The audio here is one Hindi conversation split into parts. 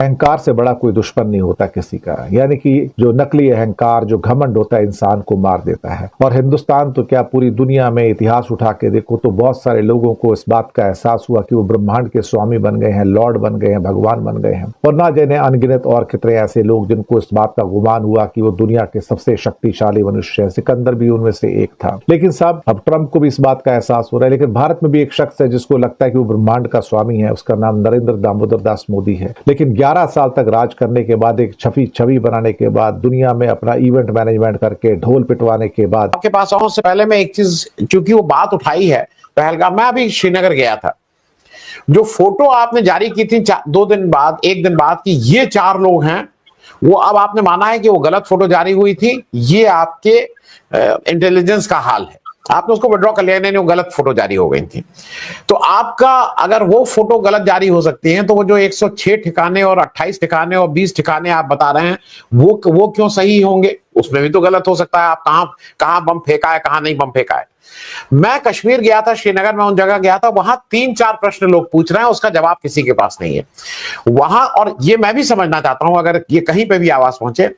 अहंकार से बड़ा कोई दुश्मन नहीं होता किसी का, यानी कि जो नकली अहंकार, जो घमंड होता है, इंसान को मार देता है। और हिंदुस्तान तो क्या, पूरी दुनिया में इतिहास उठा के देखो तो बहुत सारे लोगों को इस बात का एहसास हुआ कि वो ब्रह्मांड के स्वामी बन गए हैं, लॉर्ड बन गए हैं, भगवान बन गए हैं। और ना जाने अनगिनत और कितने ऐसे लोग जिनको इस बात का गुमान हुआ कि वो दुनिया के सबसे शक्तिशाली मनुष्य है। सिकंदर भी उनमें से एक था। लेकिन साहब, अब ट्रंप को भी इस बात का एहसास हो रहा है। लेकिन भारत में भी एक शख्स है जिसको लगता है कि वो ब्रह्मांड का स्वामी है, उसका नाम नरेंद्र दामोदर दास मोदी है। लेकिन 11 साल तक राज करने के बाद, एक छवि बनाने के बाद, दुनिया में अपना इवेंट मैनेजमेंट करके ढोल पिटवाने के बाद, आपके पास आने से पहले मैं एक चीज, क्योंकि वो बात उठाई है पहलगाम, मैं अभी श्रीनगर गया था, जो फोटो आपने जारी की थी 2 दिन बाद, 1 दिन बाद कि ये 4 लोग हैं, वो अब आपने माना है कि वो गलत फोटो जारी हुई थी, ये आपके इंटेलिजेंस का हाल है, आपने उसको विड्रॉ कर लिया, नहीं वो गलत फोटो जारी हो गई थी। तो आपका अगर वो फोटो गलत जारी हो सकती है, तो वो जो 106 ठिकाने और 28 ठिकाने और 20 ठिकाने आप बता रहे हैं, वो क्यों सही होंगे? उसमें भी तो गलत हो सकता है। आप कहां बम फेंका है, कहां नहीं बम फेंका है। मैं कश्मीर गया था, श्रीनगर में उन जगह गया था, वहां 3-4 प्रश्न लोग पूछ रहे हैं, उसका जवाब किसी के पास नहीं है वहां। और ये मैं भी समझना चाहता हूं, अगर ये कहीं पे भी आवाज पहुंचे,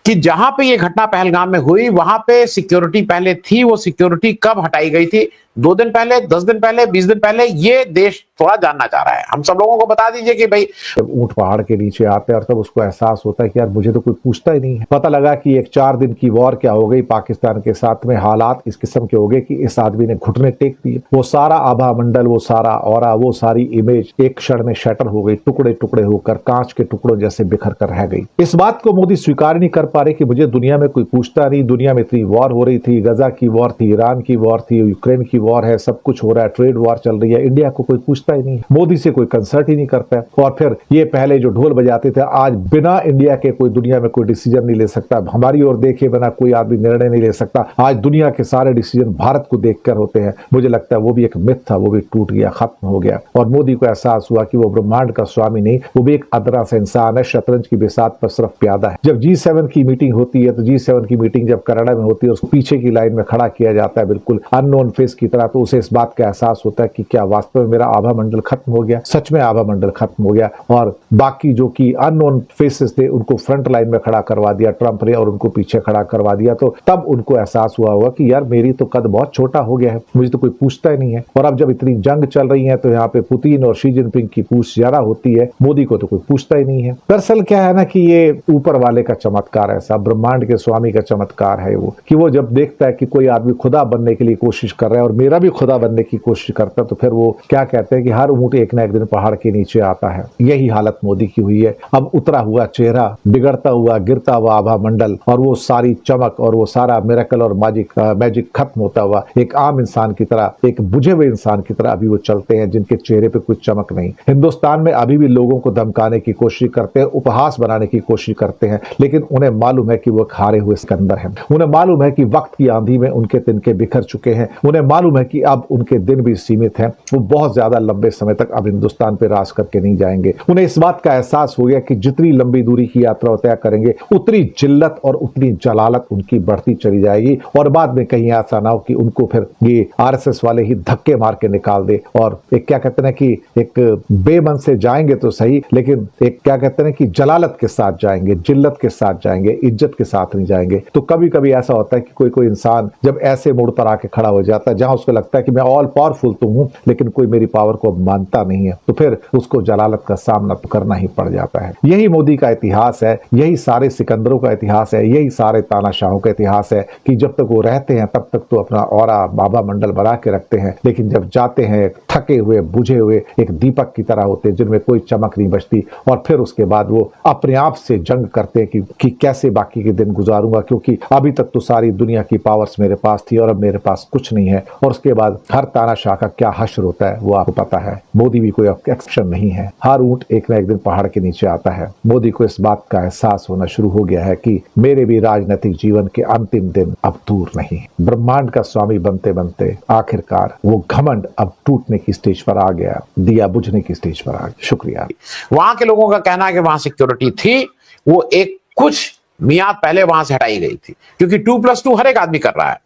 कि जहां पे ये घटना पहलगाम में हुई, वहां पे सिक्योरिटी पहले थी, वो सिक्योरिटी कब हटाई गई थी? 2 दिन पहले, 10 दिन पहले, 20 दिन पहले? ये देश थोड़ा जानना चाह रहा है। हम सब लोगों को बता दीजिए कि भाई, जब ऊंट पहाड़ के नीचे आते हैं और तब उसको एहसास होता है कि यार मुझे तो कोई पूछता ही नहीं है। पता लगा कि एक 4 दिन की वॉर क्या हो गई पाकिस्तान के साथ में, हालात इस किस्म के हो गए कि इस आदमी ने घुटने टेक दिए। वो सारा आभा मंडल, वो सारा ऑरा, वो सारी इमेज एक क्षण में शटर हो गई, टुकड़े टुकड़े होकर कांच के टुकड़ों जैसे बिखर कर रह गई। इस बात को मोदी स्वीकार नहीं कर पा रहे कि मुझे दुनिया में कोई पूछता नहीं। दुनिया में इतनी वॉर हो रही थी, गजा की वॉर थी, ईरान की वॉर थी, यूक्रेन की वॉर है, सब कुछ हो रहा है, ट्रेड वॉर चल रही है, इंडिया को कोई पूछता ही नहीं, मोदी से कोई कंसर्ट ही नहीं करता है। और फिर ये पहले जो ढोल बजाते थे, आज बिना इंडिया के कोई दुनिया में कोई डिसीजन नहीं ले सकता, हमारी ओर देखे बिना कोई आदमी निर्णय नहीं ले सकता। आज दुनिया के सारे डिसीजन भारत को देखकर होते हैं। मुझे लगता है वो भी एक मिथ था, वो भी टूट गया, खत्म हो गया। और मोदी को एहसास हुआ कि वो ब्रह्मांड का स्वामी नहीं, वो भी एक अदना सा इंसान है, शतरंज की बिसात पर सिर्फ प्यादा है। जब G7 की मीटिंग होती है, तो G7 की मीटिंग जब कनाडा में होती है, उसको पीछे की लाइन में खड़ा किया जाता है बिल्कुल अननोन फेस की तरह, तो उसे इस बात का एहसास होता है कि क्या वास्तव में मेरा आभा मंडल खत्म हो गया, सच में आभा मंडल खत्म हो गया। और बाकी जो कि अननोन फेसेस थे उनको फ्रंट लाइन में खड़ा करवा दिया ट्रंप ने, और उनको पीछे खड़ा करवा दिया। तो तब उनको एहसास हुआ होगा कि यार मेरी तो कद बहुत छोटा हो गया है, मुझे तो कोई पूछता ही नहीं है। और अब जब इतनी जंग चल रही है, तो यहाँ पे पुतिन और शी जिनपिंग की पूछ ज्यादा होती है, मोदी को तो कोई पूछता ही नहीं है। दरअसल क्या है ना कि ये ऊपर वाले का चमत्कार है साहब, ब्रह्मांड के स्वामी का चमत्कार है वो, कि वो जब देखता है कि कोई आदमी खुदा बनने के लिए कोशिश कर रहा है, और मेरा भी खुदा बनने की कोशिश करता है, तो फिर वो क्या कहते हैं कि हर ऊंट एक ना एक दिन पहाड़ के नीचे आता है। यही हालत मोदी की हुई है। अब उतरा हुआ चेहरा, बिगड़ता हुआ, गिरता हुआ आभा मंडल, और वो सारी चमक और वो सारा मिरेकल और मैजिक खत्म होता हुआ एक आम इंसान की तरह, एक बुझे हुए इंसान की तरह अभी वो चलते हैं, जिनके चेहरे पे कुछ चमक नहीं। हिंदुस्तान में अभी भी लोगों को धमकाने की कोशिश करते हैं, उपहास बनाने की कोशिश करते हैं, लेकिन उन्हें मालूम है कि वो हारे हुए सिकंदर हैं। उन्हें मालूम है कि वक्त की आंधी में उनके तिनके बिखर चुके हैं। उन्हें मालूम है कि अब उनके दिन भी सीमित हैं, वो बहुत ज्यादा लंबे समय तक अब हिंदुस्तान पे राज करके नहीं जाएंगे। उन्हें इस बात का एहसास हो गया कि जितनी लंबी दूरी की यात्रा तय करेंगे, उतनी जिल्लत और उतनी जलालत उनकी बढ़ती चली जाएगी, और बाद में कहीं ऐसा ना हो कि उनको फिर ये RSS वाले ही धक्के मार के निकाल दे। और एक क्या कहते हैं कि एक बेमन से जाएंगे तो सही, लेकिन एक क्या कहते हैं कि जलालत के साथ जाएंगे, जिल्लत के साथ जाएंगे, इज्जत के साथ नहीं जाएंगे। तो कभी कभी ऐसा होता है कि कोई इंसान जब ऐसे मोड़ पर आके खड़ा हो जाता है, जहां उसको लगता है कि मैं ऑल पावरफुल तो हूं, लेकिन कोई मेरी पावर को मानता नहीं है, तो फिर उसको जलालत का सामना तो करना ही पड़ जाता है। यही मोदी का इतिहास है, यही सारे सिकंदरों का इतिहास है, यही सारे तानाशाहों का इतिहास है, कि जब तक वो रहते हैं तब तक तो अपना औरा बाबा मंडल बना के रखते हैं, लेकिन जब जाते हैं थके हुए, बुझे हुए एक दीपक की तरह होते हैं, जिनमें कोई चमक नहीं बचती। और फिर उसके बाद वो अपने आप से जंग करते हैं कि कैसे बाकी के दिन गुजारूंगा, क्योंकि अभी तक तो सारी दुनिया की पावर्स मेरे पास थी और अब मेरे पास कुछ नहीं है। और उसके बाद हर तानाशाह का क्या हश्र होता है वो आपको पता है। मोदी भी कोई एक्सेप्शन नहीं है। हर ऊंट एक ना एक दिन पहाड़ के नीचे आता है। मोदी को इस बात का एहसास होना शुरू हो गया है कि मेरे भी राजनीतिक जीवन के अंतिम दिन अब दूर नहीं। ब्रह्मांड का स्वामी बनते बनते आखिरकार वो घमंड अब टूटने की स्टेज पर आ गया, दिया बुझने की स्टेज पर आ गया। शुक्रिया। वहां के लोगों का कहना है कि वहां सिक्योरिटी थी, वो एक कुछ मियाद पहले वहां से हटाई गई थी, क्योंकि 2+2 हर एक आदमी कर रहा है।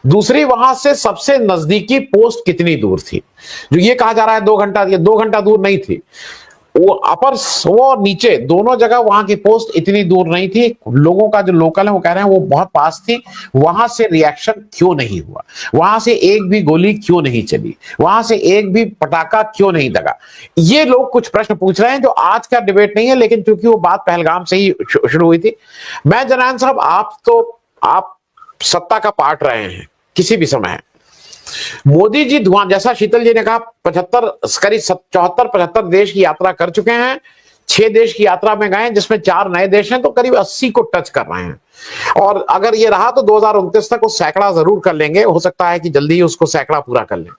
दूसरी, वहां से सबसे नजदीकी पोस्ट कितनी दूर थी? जो ये कहा जा रहा है 2 घंटा, ये 2 घंटा दूर नहीं थी। वो अपर वो नीचे दोनों जगह वहां की पोस्ट इतनी दूर नहीं थी, लोगों का जो लोकल है वो कह रहे हैं वो बहुत पास थी। वहां से रिएक्शन क्यों नहीं हुआ, वहां से एक भी गोली क्यों नहीं चली, वहां से एक भी पटाखा क्यों नहीं दगा? ये लोग कुछ प्रश्न पूछ रहे हैं जो आज का डिबेट नहीं है, लेकिन क्योंकि वो बात पहलगाम से ही शुरू हुई थी। मैं जनरल साहब, आप सत्ता का पार्ट रहे हैं किसी भी समय। मोदी जी धुआं, जैसा शीतल जी ने कहा, 75 करीब 74-75 देश की यात्रा कर चुके हैं, 6 देश की यात्रा में गए जिसमें 4 नए देश हैं, तो करीब 80 को टच कर रहे हैं। और अगर ये रहा तो 2029 तक वो सैकड़ा जरूर कर लेंगे, हो सकता है कि जल्दी ही उसको सैकड़ा पूरा कर लें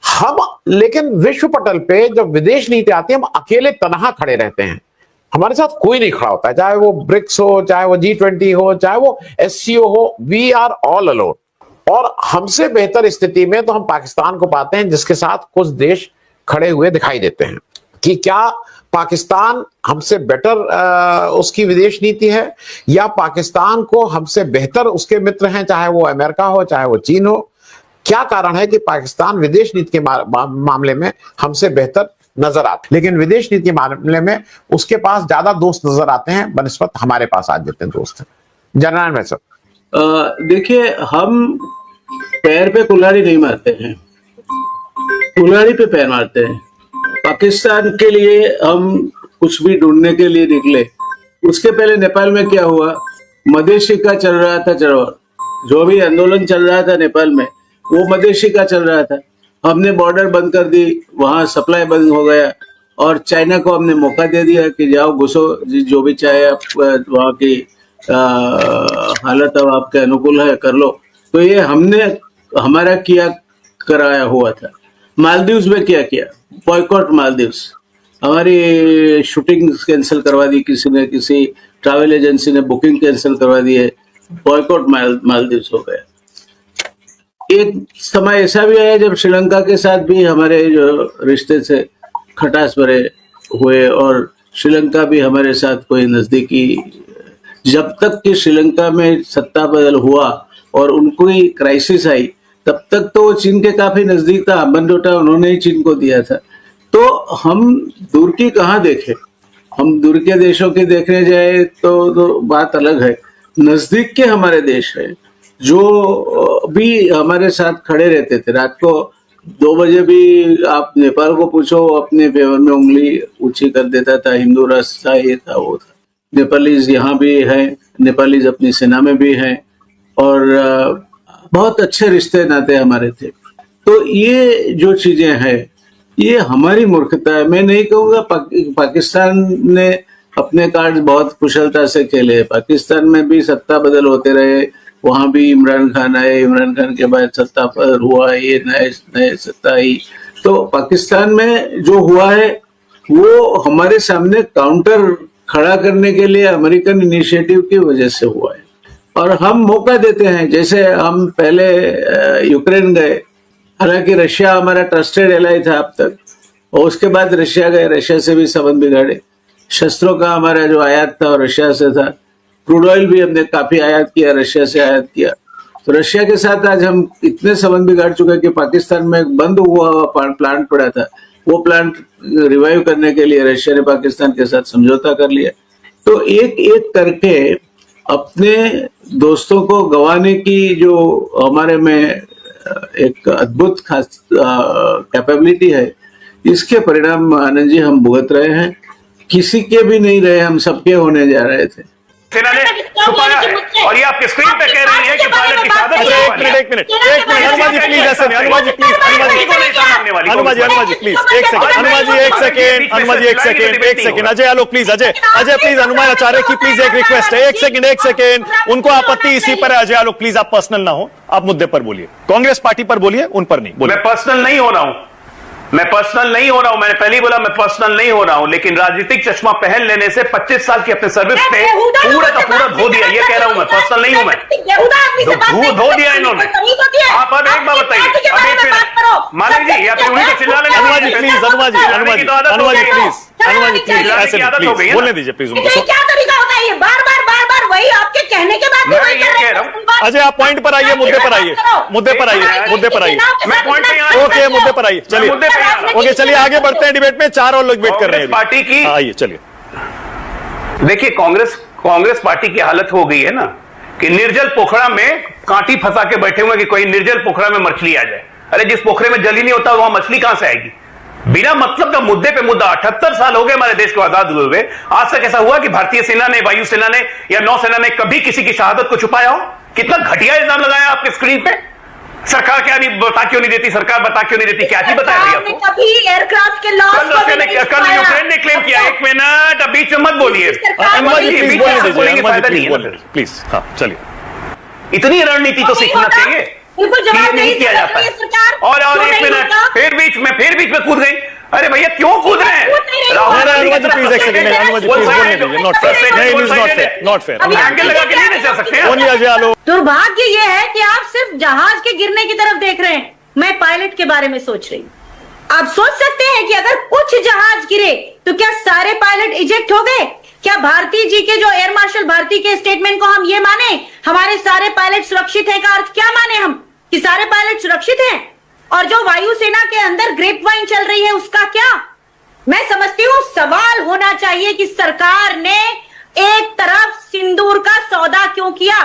हम। लेकिन विश्व पटल पे जब विदेश नीति आती है, हम अकेले तनहा खड़े रहते हैं, हमारे साथ कोई नहीं खड़ा होता है, चाहे वो ब्रिक्स हो, चाहे वो G20 हो, चाहे वो SCO हो, वी आर ऑल अलोन। और हमसे बेहतर स्थिति में तो हम पाकिस्तान को पाते हैं, जिसके साथ कुछ देश खड़े हुए दिखाई देते हैं। कि क्या पाकिस्तान हमसे बेटर उसकी विदेश नीति है, या पाकिस्तान को हमसे बेहतर उसके मित्र हैं, चाहे वो अमेरिका हो, चाहे वो चीन हो? क्या कारण है कि पाकिस्तान विदेश नीति के मामले में हमसे बेहतर नजर आते, लेकिन विदेश नीति के मामले में उसके पास ज्यादा दोस्त नजर आते हैं बनस्पत हमारे पास आज जितने दोस्त हैं? जनरल में सर देखिए, हम पैर पे कुल्हाड़ी नहीं मारते हैं, कुल्हाड़ी पे पैर मारते हैं। पाकिस्तान के लिए हम कुछ भी ढूंढने के लिए निकले, उसके पहले नेपाल में क्या हुआ, मधेशी का चल रहा था चढ़ाव, जो भी आंदोलन चल रहा था नेपाल में वो मधेशी का चल रहा था। हमने बॉर्डर बंद कर दी, वहां सप्लाई बंद हो गया, और चाइना को हमने मौका दे दिया कि जाओ घुसो, जो भी चाहे आप वहां की हालत अब आपके अनुकूल है कर लो। तो ये हमने हमारा किया कराया हुआ था। मालदीव्स में क्या किया, बॉयकॉट मालदीव्स, हमारी शूटिंग कैंसिल करवा दी किसी ने, किसी ट्रैवल एजेंसी ने बुकिंग कैंसिल करवा दी है, बॉयकॉट मालदीव्स हो गया। एक समय ऐसा भी आया जब श्रीलंका के साथ भी हमारे जो रिश्ते थे खटास भरे हुए, और श्रीलंका भी हमारे साथ कोई नजदीकी, जब तक कि श्रीलंका में सत्ता बदल हुआ और उनको ही क्राइसिस आई, तब तक तो वो चीन के काफी नजदीक था, अम्बनटोटा उन्होंने ही चीन को दिया था। तो हम दूर की कहाँ देखे, हम दूर के देशों के देखने जाए तो बात अलग है। नजदीक के हमारे देश है जो भी हमारे साथ खड़े रहते थे। रात को 2 बजे भी आप नेपाल को पूछो, अपने फेवर में उंगली ऊंची कर देता था, हिंदू राष्ट्र था, ये था वो था। नेपालीज यहाँ भी है, नेपालीज अपनी सेना में भी हैं, और बहुत अच्छे रिश्ते नाते हमारे थे। तो ये जो चीजें हैं ये हमारी मूर्खता है। मैं नहीं कहूँगा पाकिस्तान ने अपने कार्ड बहुत कुशलता से खेले, पाकिस्तान में भी सत्ता बदल होते रहे, वहां भी इमरान खान आए, इमरान खान के बाद सत्ता पर हुआ, ये नए सत्ता आई। तो पाकिस्तान में जो हुआ है वो हमारे सामने काउंटर खड़ा करने के लिए अमेरिकन इनिशिएटिव की वजह से हुआ है, और हम मौका देते हैं। जैसे हम पहले यूक्रेन गए, हालांकि रशिया हमारा ट्रस्टेड एलाई था अब तक, और उसके बाद रशिया गए, रशिया से भी संबंध बिगाड़े। शस्त्रों का हमारा जो आयात था वो रशिया से था, क्रूड ऑयल भी हमने काफी आयात किया, रशिया से आयात किया। तो रशिया के साथ आज हम इतने संबंध बिगाड़ चुके हैं कि पाकिस्तान में एक बंद हुआ प्लांट पड़ा था, वो प्लांट रिवाइव करने के लिए रशिया ने पाकिस्तान के साथ समझौता कर लिया। तो एक एक करके अपने दोस्तों को गंवाने की जो हमारे में एक अद्भुत खास कैपेबिलिटी है, इसके परिणाम आनंद जी हम भुगत रहे हैं। किसी के भी नहीं रहे, हम सबके होने जा रहे थे। सेना ने छुपाया है, और ये आपके स्क्रीन पे कह रही है कि पायलट की शहादत एक मिनट हनुमान जी प्लीज, ऐसे नहीं, हनुमान जी प्लीज, एक second Ajay Alok please, Ajay please, Hanuman Acharya की प्लीज एक रिक्वेस्ट है, एक सेकंड उनको आपत्ति इसी पर है। अजय आलोक प्लीज, आप पर्सनल ना हो, आप मुद्दे पर बोलिए, कांग्रेस पार्टी पर बोलिए, उन पर नहीं बोलिए। मैं पर्सनल नहीं हो रहा हूं, मैंने पहले ही बोला मैं पर्सनल नहीं हो रहा हूं, लेकिन राजनीतिक चश्मा पहन लेने से 25 साल की अपने सर्विस पे पूरा का पूरा धो दिया, ये कह रहा हूं मैं, पर्सनल नहीं हूं मैं, धो दिया इन्होंने। आप अब एक बात बताइए, अब एक मिनट मालिक जी, या फिर उन्हीं को चिल्ला लेना। हनुमान जी प्लीज, ऐसे प्लीज बोलने दीजिए प्लीज उनको। क्या तरीका होता है ये, बार बार वही आपके कहने के बाद मैं ये कह रहा हूं अजय आप पॉइंट पर आइए, मुद्दे पर आइए, मुद्दे पर आइए, मुद्दे पर आइए। मैं पॉइंट पे आ रहा हूं। ओके, मुद्दे पर आइए, चलिए मुद्दे पे आ रहा हूं। ओके, चलिए आगे बढ़ते हैं डिबेट में। 4 और लोग वेट कर रहे हैं। पार्टी की आइए, चलिए। देखिए, कांग्रेस पार्टी की हालत हो गई है ना कि निर्जल पोखरा में कांटी फंसा के बैठे हुए कि कोई निर्जल पोखरा में मछली आ जाए। अरे जिस पोखरे में जल ही नहीं होता वहां मछली कहां से आएगी? बिना मतलब का मुद्दे पे मुद्दा। 78 साल हो गए हमारे देश को आजाद हुए हुए। आज तक ऐसा हुआ कि भारतीय सेना ने, वायुसेना ने या नौसेना ने कभी किसी की शहादत को छुपाया हो? कितना घटिया इल्जाम लगाया आपके स्क्रीन पे। सरकार क्या नहीं बता क्यों नहीं देती? सरकार बता क्यों नहीं देती? क्या ही बताया भैया आपको? कभी एयरक्राफ्ट के लॉस कल रशिया ने क्या, कल यूक्रेन ने क्लेम किया। 1 मिनट, अब बीच में मत बोलिए। प्लीज, हाँ चलिए। इतनी रणनीति तो सीखना चाहिए। बिल्कुल जवाब नहीं किया जाता है। और 1 मिनट, फिर बीच में कूद गई। अरे भैया क्यों कूद रहे हैं? अनुमति प्लीज, एक सेकंड, अनुमति प्लीज बोलने दीजिए। नॉट फेयर, नहीं, it is not fair, not fair. Angle लगा के नहीं चल सकते हैं। ओनली अजय आलोक। दुर्भाग्य ये है कि आप सिर्फ जहाज के गिरने की तरफ देख रहे हैं, मैं पायलट के बारे में सोच रही हूं। आप सोच सकते हैं कि अगर कुछ जहाज गिरे तो क्या सारे पायलट इजेक्ट हो गए? क्या भारती जी के, जो एयर मार्शल भारती के स्टेटमेंट को हम ये माने, हमारे सारे पायलट सुरक्षित है का अर्थ क्या माने हम कि सारे पायलट सुरक्षित हैं? और जो वायुसेना के अंदर ग्रेप वाइन चल रही है उसका क्या? मैं समझती हूं सवाल होना चाहिए कि सरकार ने एक तरफ सिंदूर का सौदा क्यों किया,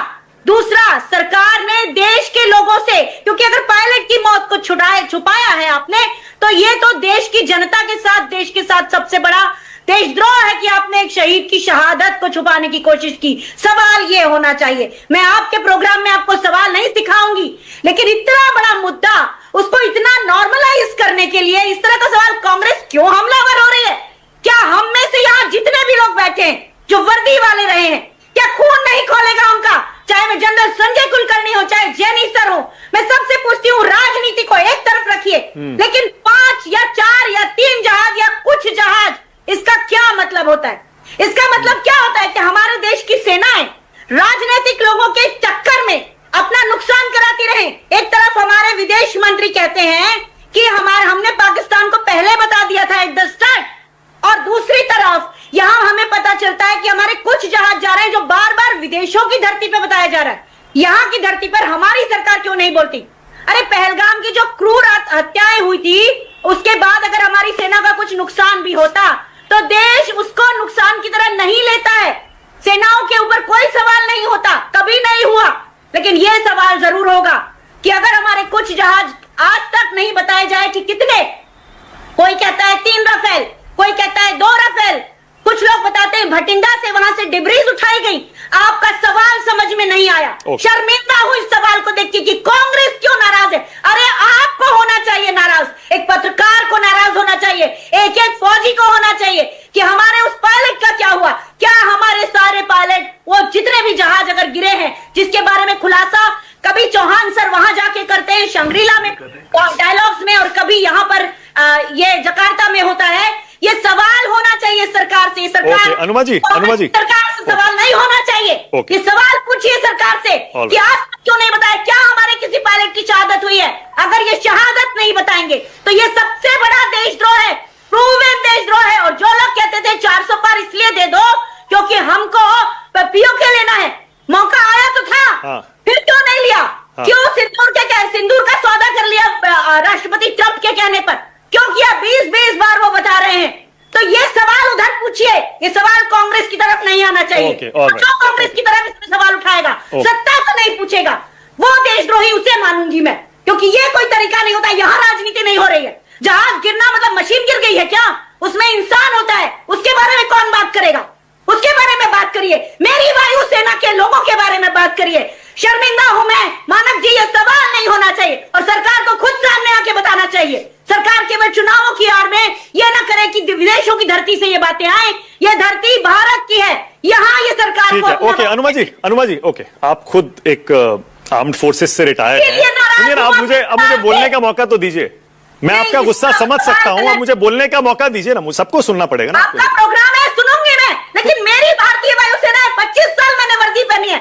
दूसरा सरकार ने देश के लोगों से, क्योंकि अगर पायलट की मौत को छुपाया है आपने, तो ये तो देश की जनता के साथ, देश के साथ सबसे बड़ा देशद्रोह है कि आपने एक शहीद की शहादत को छुपाने की कोशिश की। सवाल ये होना चाहिए। मैं आपके प्रोग्राम में आपको सवाल नहीं सिखाऊंगी, लेकिन इतना बड़ा मुद्दा, उसको इतना नॉर्मलाइज करने के लिए इस तरह का सवाल कांग्रेस क्यों हमलावर हो रही है? क्या हम में से यहाँ जितने भी लोग बैठे हैं जो वर्दी वाले रहे हैं, क्या खून नहीं खोलेगा उनका? चाहे मैं जनरल संजय कुलकर्णी हो, चाहे जेनी सर हो, मैं सबसे पूछती हूँ, राजनीति को एक तरफ रखिए, लेकिन 5 या 4 या 3 जहाज या कुछ जहाज, इसका क्या मतलब होता है? इसका मतलब क्या होता है कि हमारे देश की सेनाएं राजनीतिक लोगों के चक्कर में अपना नुकसान कराती रहे। एक तरफ हमारे विदेश मंत्री कहते हैं कि हमने पाकिस्तान को पहले बता दिया था एट द स्टार्ट, और दूसरी तरफ यहां हमें पता चलता है कि हमारे कुछ जहाज जा रहे हैं जो बार बार विदेशों की धरती पे बताया जा रहा है। यहां की धरती पर हमारी सरकार क्यों नहीं बोलती? अरे पहलगाम की जो क्रूर हत्याएं हुई थी, उसके बाद अगर हमारी सेना का कुछ नुकसान भी होता तो देश उसको नुकसान की तरह नहीं लेता है। सेनाओं के ऊपर कोई सवाल नहीं होता, कभी नहीं हुआ। लेकिन यह सवाल जरूर होगा कि अगर हमारे कुछ जहाज आज तक नहीं बताए जाए कि कितने, कोई कहता है 3 राफेल, कोई कहता है 2 राफेल, कुछ लोग बताते हैं भटिंडा से वहां से डिब्रीज उठाई गई। आपका सवाल समझ में नहीं आया। शर्मिंदा हूं इस सवाल को देख के कि कांग्रेस क्यों नाराज है। अरे आपको होना चाहिए नाराज, एक पत्रकार को नाराज होना चाहिए, एक फौजी को होना चाहिए कि हमारे उस पायलट का क्या हुआ। क्या हमारे सारे पायलट, वो जितने भी जहाज अगर गिरे हैं, जिसके बारे में खुलासा कभी चौहान सर वहां जाके करते हैं शंग्रीला में डायलॉग्स में, और कभी यहाँ पर ये जकार्ता में होता है, ये सवाल होना चाहिए सरकार से। सरकार अनुमा जी सरकार से सवाल नहीं होना चाहिए। ये सवाल पूछिए सरकार से कि आज क्यों नहीं बताया, क्या हमारे किसी पायलट की शहादत हुई है? अगर ये शहादत नहीं बताएंगे तो ये सबसे बड़ा देशद्रोह है, प्रूवन देशद्रोह है। और जो लोग कहते थे 400 पार इसलिए दे दो क्योंकि हमको पीओके लेना है, मौका आया तो था, फिर क्यों नहीं लिया? क्यों सिंदूर का सौदा कर लिया राष्ट्रपति ट्रंप के कहने पर? क्यों किया? 20 बार वो बता रहे हैं। तो ये सवाल उधर पूछिए, ये सवाल कांग्रेस की तरफ नहीं आना चाहिए। जो कांग्रेस की तरफ इसमें सवाल उठाएगा, सत्ता से नहीं पूछेगा, वो देशद्रोही उसे मानूंगी मैं, क्योंकि ये कोई तरीका नहीं होता। यहाँ राजनीति नहीं हो रही है। जहाज गिरना मतलब मशीन गिर गई है क्या? उसमें इंसान होता है, उसके बारे में कौन बात करेगा? उसके बारे में बात करिए। मेरी वायुसेना के लोगों के बारे में बात करिए। शर्मिंदा हूं मैं, मानव जी, ये सवाल नहीं होना चाहिए और सरकार को खुद सामने आके बताना चाहिए। सरकार केवल चुनावों की आड़ में यह ना करे कि विदेशों की धरती से ये बातें आए। ये धरती भारत की है, यहाँ ये सरकार को। ओके अनुमा जी, ओके, आप खुद एक आर्म्ड फोर्सेस से रिटायर्ड हैं। आप मुझे बोलने का मौका तो दीजिए। मैं आपका गुस्सा समझ सकता हूं, अब मुझे बोलने का मौका दीजिए ना, मुझे सबको सुनना पड़ेगा ना। आपका प्रोग्राम है, सुनूंगी मैं, लेकिन मेरी भारतीय वायुसेना है, 25 साल मैंने वर्दी पहनी है।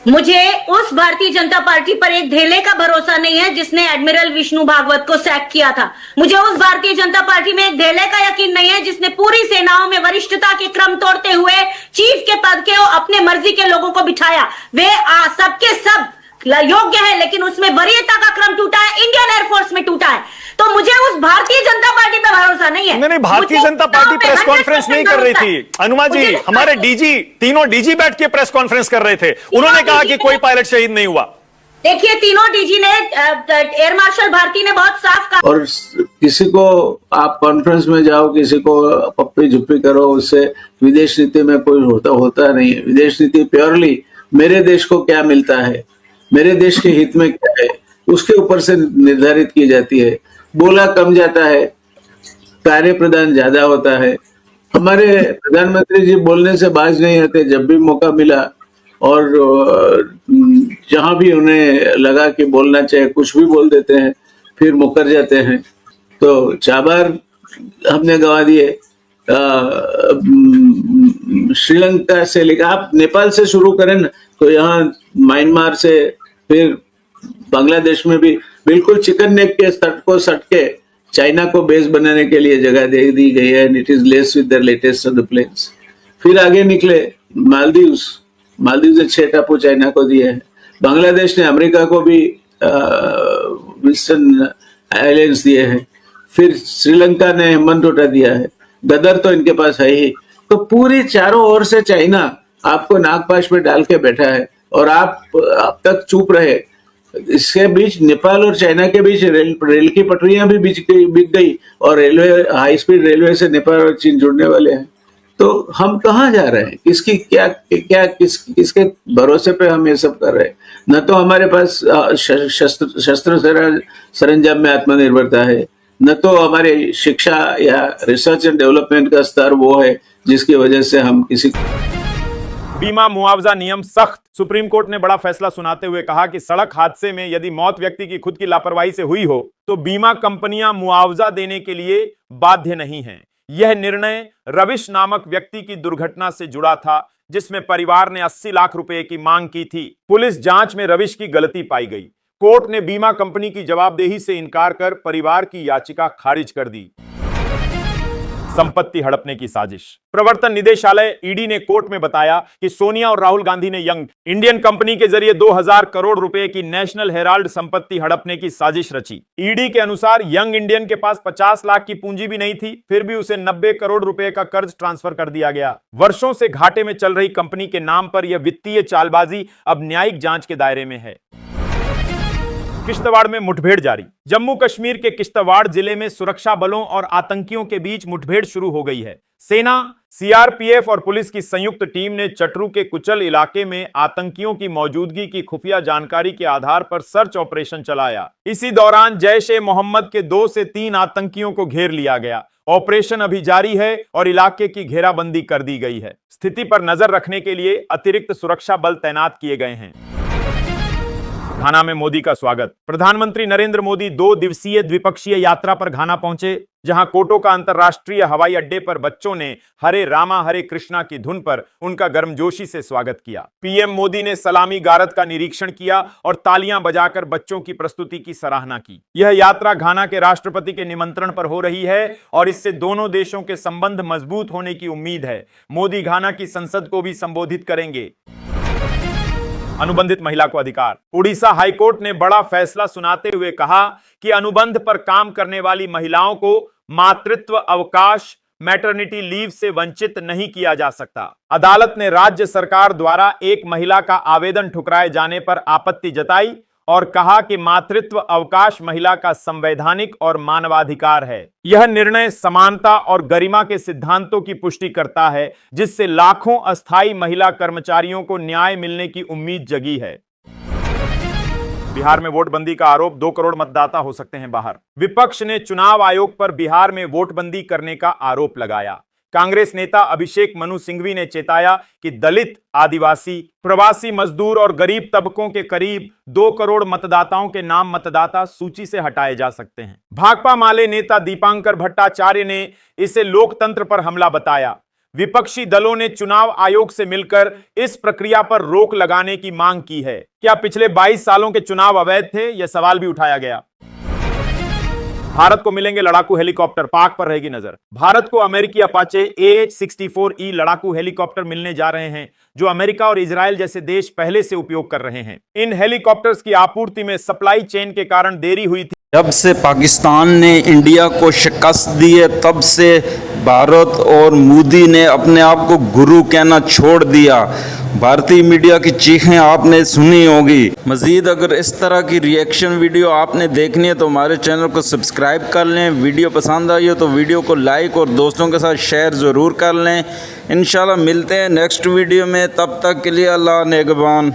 मुझे उस भारतीय जनता पार्टी पर एक धेले का भरोसा नहीं है जिसने एडमिरल विष्णु भागवत को सैक किया था। मुझे उस भारतीय जनता पार्टी में एक धेले का यकीन नहीं है जिसने पूरी सेनाओं में वरिष्ठता के क्रम तोड़ते हुए चीफ के पद के अपने मर्जी के लोगों को बिठाया। वे सबके सब योग्य है, लेकिन उसमें वरीयता का क्रम टूटा है, इंडियन एयरफोर्स में टूटा है। तो मुझे उस भारतीय जनता पार्टी पे भरोसा नहीं है। नहीं, Bharatiya Janata party press conference नहीं कर रही थी अनुमा जी। हमारे डीजी, तीनों डीजी बैठ के प्रेस कॉन्फ्रेंस कर रहे थे, उन्होंने कहा कि कोई पायलट शहीद नहीं हुआ। देखिए, तीनों डीजी ने, एयर मार्शल भारती ने बहुत साफ कहा। और किसी को आप कॉन्फ्रेंस में जाओ, किसी को पप्पी झुप्पी करो, उससे विदेश नीति में कोई होता नहीं है। विदेश नीति प्योरली मेरे देश को क्या मिलता है, मेरे देश के हित में क्या है, उसके ऊपर से निर्धारित की जाती है। बोला कम जाता है, कार्य प्रदान ज्यादा होता है। हमारे प्रधानमंत्री जी बोलने से बाज नहीं आते। जब भी मौका मिला और जहां भी उन्हें लगा कि बोलना चाहिए, कुछ भी बोल देते हैं, फिर मुकर जाते हैं। तो 4 बार हमने गंवा दिए। श्रीलंका से लेकर आप नेपाल से शुरू करें ना, तो यहाँ म्यांमार से, फिर बांग्लादेश में भी बिल्कुल चिकन नेक के सट को सट के चाइना को बेस बनाने के लिए जगह दे दी गई है। It is less with the latest of the planes. फिर आगे निकले मालदीव्स ने 6 टापू चाइना को दिए हैं। बांग्लादेश ने अमेरिका को भी विल्सन आइलैंड्स दिए हैं। फिर श्रीलंका ने हेमनटोटा दिया है। गदर तो इनके पास है ही। तो पूरी चारों ओर से चाइना आपको नागपाश में डाल के बैठा है और आप अब तक चुप रहे। इसके बीच नेपाल और चाइना के बीच रेल की पटरियां भी बिक गई और रेलवे, हाई स्पीड रेलवे से नेपाल और चीन जुड़ने वाले हैं। तो हम कहाँ जा रहे हैं? किसके भरोसे पे हम ये सब कर रहे हैं? न तो हमारे पास शस्त्र सरंजाम में आत्मनिर्भरता है, न तो हमारी शिक्षा या रिसर्च एंड डेवलपमेंट का स्तर वो है जिसकी वजह से हम किसी बीमा मुआवजा नियम सख्त। सुप्रीम कोर्ट ने बड़ा फैसला सुनाते हुए कहा कि सड़क हादसे में यदि मौत व्यक्ति की खुद की लापरवाही से हुई हो तो बीमा कंपनियां मुआवजा देने के लिए बाध्य नहीं हैं। यह निर्णय रविश नामक व्यक्ति की दुर्घटना से जुड़ा था, जिसमें परिवार ने 80 लाख रुपए की मांग की थी। पुलिस जांच में रविश की गलती पाई गई। कोर्ट ने बीमा कंपनी की जवाबदेही से इनकार कर परिवार की याचिका खारिज कर दी। संपत्ति हड़पने की साजिश। प्रवर्तन निदेशालय ईडी ने कोर्ट में बताया कि सोनिया और राहुल गांधी ने यंग इंडियन कंपनी के जरिए 2000 करोड़ रुपए की नेशनल हेराल्ड संपत्ति हड़पने की साजिश रची। ईडी के अनुसार यंग इंडियन के पास 50 लाख की पूंजी भी नहीं थी, फिर भी उसे 90 करोड़ रुपए का कर्ज ट्रांसफर कर दिया गया। वर्षों से घाटे में चल रही कंपनी के नाम पर यह वित्तीय चालबाजी अब न्यायिक जांच के दायरे में है। किश्तवाड़ में मुठभेड़ जारी। जम्मू कश्मीर के किश्तवाड़ जिले में सुरक्षा बलों और आतंकियों के बीच मुठभेड़ शुरू हो गई है। सेना, सीआरपीएफ और पुलिस की संयुक्त टीम ने चटरू के कुचल इलाके में आतंकियों की मौजूदगी की खुफिया जानकारी के आधार पर सर्च ऑपरेशन चलाया। इसी दौरान जैश-ए-मोहम्मद के 2 से 3 आतंकियों को घेर लिया गया। ऑपरेशन अभी जारी है और इलाके की घेराबंदी कर दी गई है। स्थिति पर नजर रखने के लिए अतिरिक्त सुरक्षा बल तैनात किए गए हैं। घाना में मोदी का स्वागत। प्रधानमंत्री नरेंद्र मोदी 2 दिवसीय द्विपक्षीय यात्रा पर घाना पहुंचे, जहां कोटोका अंतर्राष्ट्रीय हवाई अड्डे पर बच्चों ने हरे रामा हरे कृष्णा की धुन पर उनका गर्मजोशी से स्वागत किया। पीएम मोदी ने सलामी गारद का निरीक्षण किया और तालियां बजाकर बच्चों की प्रस्तुति की सराहना की। यह यात्रा घाना के राष्ट्रपति के निमंत्रण पर हो रही है और इससे दोनों देशों के संबंध मजबूत होने की उम्मीद है। मोदी घाना की संसद को भी संबोधित करेंगे। अनुबंधित महिला को अधिकार। उड़ीसा हाईकोर्ट ने बड़ा फैसला सुनाते हुए कहा कि अनुबंध पर काम करने वाली महिलाओं को मातृत्व अवकाश मैटरनिटी लीव से वंचित नहीं किया जा सकता। अदालत ने राज्य सरकार द्वारा एक महिला का आवेदन ठुकराए जाने पर आपत्ति जताई और कहा कि मातृत्व अवकाश महिला का संवैधानिक और मानवाधिकार है। यह निर्णय समानता और गरिमा के सिद्धांतों की पुष्टि करता है, जिससे लाखों अस्थायी महिला कर्मचारियों को न्याय मिलने की उम्मीद जगी है। बिहार में वोटबंदी का आरोप, 2 करोड़ मतदाता हो सकते हैं बाहर। विपक्ष ने चुनाव आयोग पर बिहार में वोटबंदी करने का आरोप लगाया। कांग्रेस नेता अभिषेक मनु सिंघवी ने चेताया कि दलित, आदिवासी, प्रवासी मजदूर और गरीब तबकों के करीब 2 करोड़ मतदाताओं के नाम मतदाता सूची से हटाए जा सकते हैं। भाकपा माले नेता दीपांकर भट्टाचार्य ने इसे लोकतंत्र पर हमला बताया। विपक्षी दलों ने चुनाव आयोग से मिलकर इस प्रक्रिया पर रोक लगाने की मांग की है। क्या पिछले 22 सालों के चुनाव अवैध थे? यह सवाल भी उठाया गया। भारत को मिलेंगे लड़ाकू हेलीकॉप्टर, पाक पर रहेगी नजर। भारत को अमेरिकी अपाचे AH-64E लड़ाकू हेलीकॉप्टर मिलने जा रहे हैं, जो अमेरिका और इजराइल जैसे देश पहले से उपयोग कर रहे हैं। इन हेलीकॉप्टर्स की आपूर्ति में सप्लाई चेन के कारण देरी हुई थी। जब से पाकिस्तान ने इंडिया को शिकस्त दी है, तब से भारत और मोदी ने अपने आप को गुरु कहना छोड़ दिया। भारतीय मीडिया की चीखें आपने सुनी होगी। मज़ीद अगर इस तरह की रिएक्शन वीडियो आपने देखनी है तो हमारे चैनल को सब्सक्राइब कर लें। वीडियो पसंद आई हो तो वीडियो को लाइक और दोस्तों के साथ शेयर ज़रूर कर लें। इंशाल्लाह मिलते हैं नेक्स्ट वीडियो में, तब तक के लिए अल्लाह निगहबान।